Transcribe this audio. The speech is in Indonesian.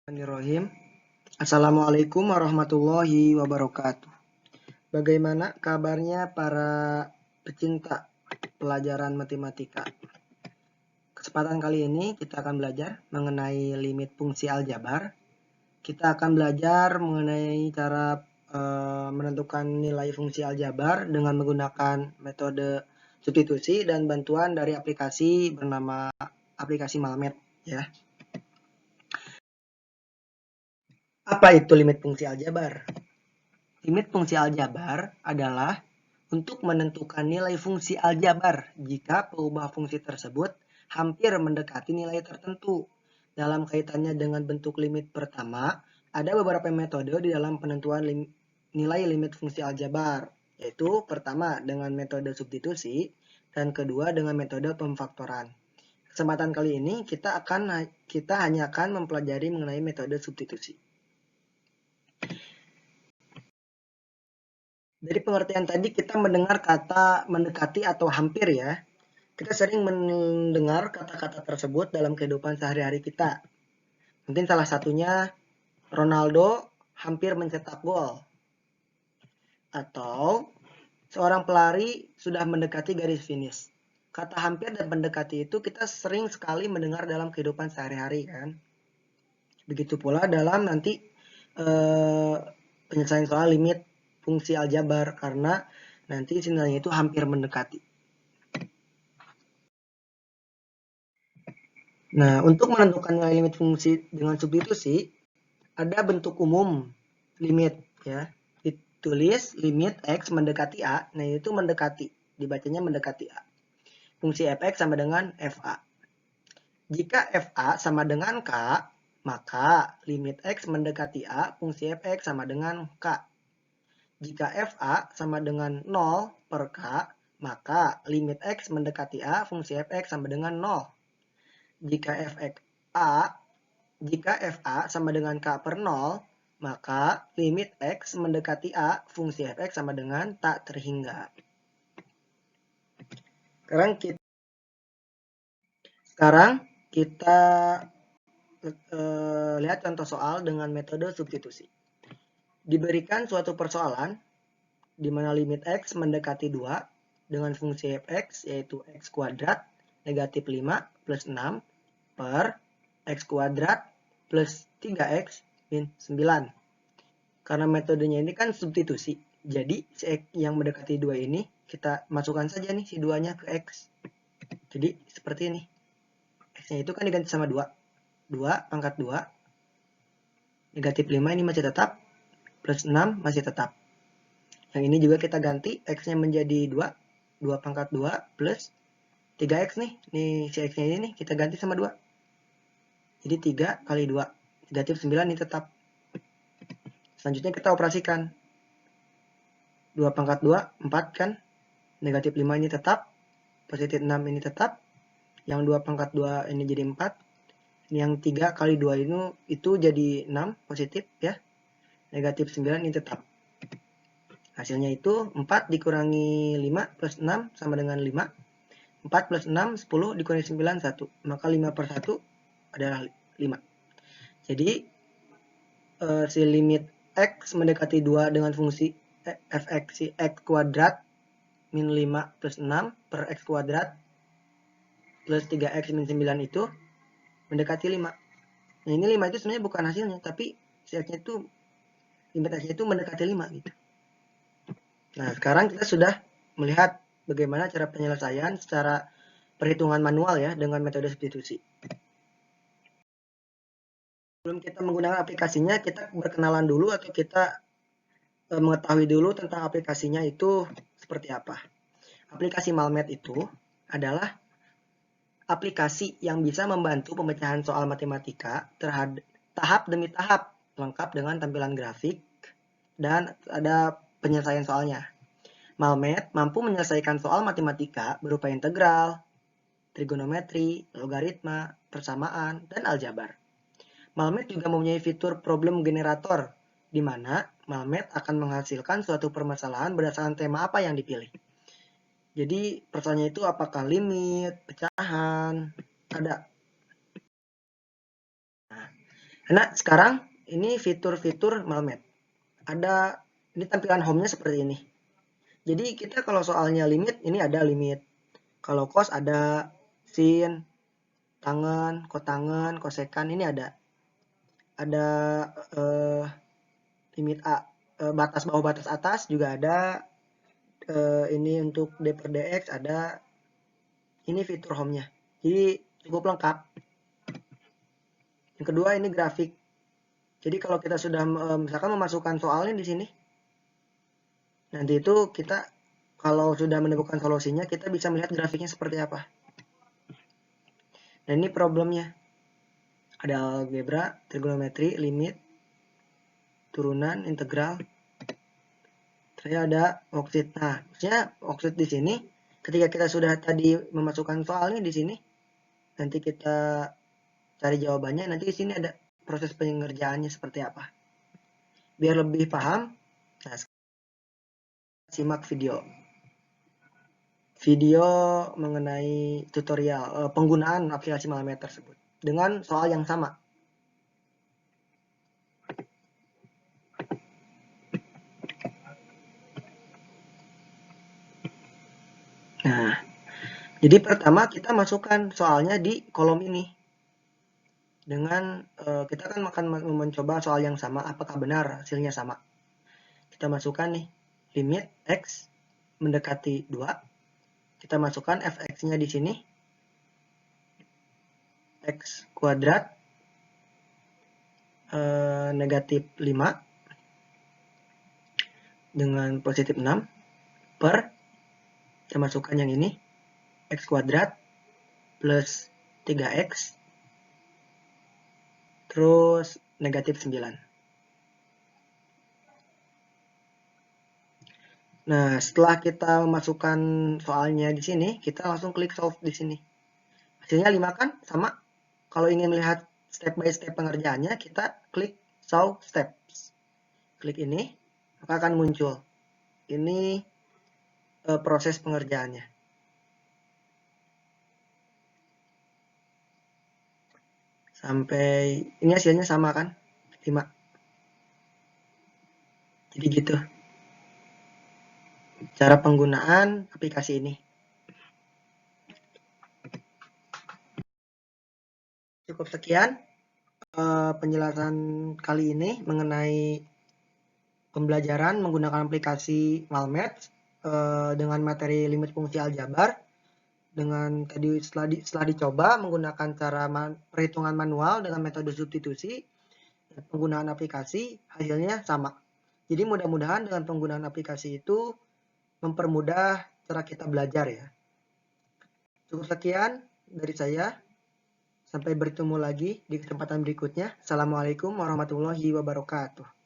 Bismillahirrahmanirrahim. Assalamualaikum warahmatullahi wabarakatuh. Bagaimana kabarnya para pecinta pelajaran matematika? Kesempatan kali ini kita akan belajar mengenai limit fungsi aljabar. Kita akan belajar mengenai cara menentukan nilai fungsi aljabar dengan menggunakan metode substitusi dan bantuan dari aplikasi bernama aplikasi Malmet ya. Apa itu limit fungsi aljabar? Limit fungsi aljabar adalah untuk menentukan nilai fungsi aljabar jika peubah fungsi tersebut hampir mendekati nilai tertentu. Dalam kaitannya dengan bentuk limit pertama, ada beberapa metode di dalam penentuan nilai limit fungsi aljabar, yaitu pertama dengan metode substitusi dan kedua dengan metode pemfaktoran. Kesempatan kali ini kita hanya akan mempelajari mengenai metode substitusi. Dari pengertian tadi kita mendengar kata mendekati atau hampir ya. Kita sering mendengar kata-kata tersebut dalam kehidupan sehari-hari kita. Mungkin salah satunya Ronaldo hampir mencetak gol. Atau seorang pelari sudah mendekati garis finish. Kata hampir dan mendekati itu kita sering sekali mendengar dalam kehidupan sehari-hari kan. Begitu pula dalam nanti penyelesaian soal limit fungsi aljabar karena nanti nilainya itu hampir mendekati. Nah, untuk menentukan nilai limit fungsi dengan substitusi, ada bentuk umum limit ya. Ditulis limit X mendekati A, nah itu mendekati, dibacanya mendekati A. Fungsi fx sama dengan fa. Jika fa sama dengan k, maka limit X mendekati A, fungsi fx sama dengan k. Jika fa sama dengan 0 per k, maka limit X mendekati A, fungsi fx sama dengan 0. Jika fa sama dengan k per 0, maka limit X mendekati A, fungsi fx sama dengan tak terhingga. Sekarang kita lihat contoh soal dengan metode substitusi. Diberikan suatu persoalan di mana limit X mendekati 2 dengan fungsi fx yaitu X kuadrat negatif 5 plus 6 per X kuadrat plus 3X min 9. Karena metodenya ini kan substitusi, jadi si X yang mendekati 2 ini kita masukkan saja nih si 2-nya ke X. Jadi seperti ini. X-nya itu kan diganti sama 2. 2 pangkat 2. Negatif 5 ini masih tetap. Plus 6 masih tetap. Yang ini juga kita ganti, X-nya menjadi 2. 2 pangkat 2 plus 3X nih. Nih si X-nya ini nih kita ganti sama 2. Jadi 3 kali 2. Negatif 9 ini tetap. Selanjutnya kita operasikan. 2 pangkat 2, 4 kan. Negatif 5 ini tetap. Positif 6 ini tetap. Yang 2 pangkat 2 ini jadi 4. Yang 3 kali 2 ini itu jadi 6 positif ya. Negatif 9 ini tetap. Hasilnya itu 4 dikurangi 5 plus 6 sama dengan 5. 4 plus 6, 10 dikurangi 9, 1. Maka 5 per 1 adalah 5. Jadi si limit X mendekati 2 dengan fungsi fx si X kuadrat min 5 plus 6 per X kuadrat plus 3X min 9 itu mendekati 5. Nah ini 5 itu sebenarnya bukan hasilnya, tapi si X-nya itu, limit X-nya itu mendekati 5 gitu. Nah sekarang kita sudah melihat bagaimana cara penyelesaian secara perhitungan manual ya dengan metode substitusi. Sebelum kita menggunakan aplikasinya, kita berkenalan dulu atau kita mengetahui dulu tentang aplikasinya itu seperti apa. Aplikasi Malmet itu adalah aplikasi yang bisa membantu pemecahan soal matematika tahap demi tahap, lengkap dengan tampilan grafik dan ada penyelesaian soalnya. Malmet mampu menyelesaikan soal matematika berupa integral, trigonometri, logaritma, persamaan, dan aljabar. Malmet juga mempunyai fitur problem generator, di mana Malmet akan menghasilkan suatu permasalahan berdasarkan tema apa yang dipilih. Jadi pertanyaannya itu apakah limit, pecahan, ada. Nah, Nah, sekarang ini fitur-fitur Malmed. Ini tampilan home-nya seperti ini. Jadi kita kalau soalnya limit, ini ada limit. Kalau cos ada sin, tangen, kotangen, kosekan, ini ada. Ada limit A, batas bawah batas atas juga ada. Ini untuk D per DX ada. Ini fitur home-nya. Jadi cukup lengkap. Yang kedua ini grafik. Jadi kalau kita sudah misalkan memasukkan soalnya di sini, nanti itu kita kalau sudah menemukan solusinya, kita bisa melihat grafiknya seperti apa. Dan ini problemnya. Ada algebra, trigonometri, limit, turunan, integral. Saya ada worksheet. Nah, maksudnya worksheet di sini, ketika kita sudah tadi memasukkan soalnya di sini, nanti kita cari jawabannya, nanti di sini ada proses pengerjaannya seperti apa. Biar lebih paham, nah, simak video mengenai tutorial penggunaan aplikasi Malamet tersebut dengan soal yang sama. Nah, jadi pertama kita masukkan soalnya di kolom ini. Dengan kita kan akan mencoba soal yang sama, apakah benar hasilnya sama. Kita masukkan nih, limit X mendekati 2. Kita masukkan fx-nya di sini. X kuadrat negatif 5 dengan positif 6 per, kita masukkan yang ini, X kuadrat plus 3X terus negatif 9. Nah, setelah kita memasukkan soalnya di sini, kita langsung klik solve di sini. Hasilnya 5 kan? Sama. Kalau ingin melihat step by step pengerjaannya, kita klik solve steps. Klik ini, maka akan muncul. Ini proses pengerjaannya. Sampai ini hasilnya sama kan? 5. Jadi gitu cara penggunaan aplikasi ini. Cukup sekian penjelasan kali ini mengenai pembelajaran menggunakan aplikasi Malmath dengan materi limit fungsi aljabar. Dengan tadi setelah dicoba menggunakan cara perhitungan manual dengan metode substitusi, penggunaan aplikasi hasilnya sama. Jadi mudah-mudahan dengan penggunaan aplikasi itu mempermudah cara kita belajar ya. Cukup sekian dari saya. Sampai bertemu lagi di kesempatan berikutnya. Assalamualaikum warahmatullahi wabarakatuh.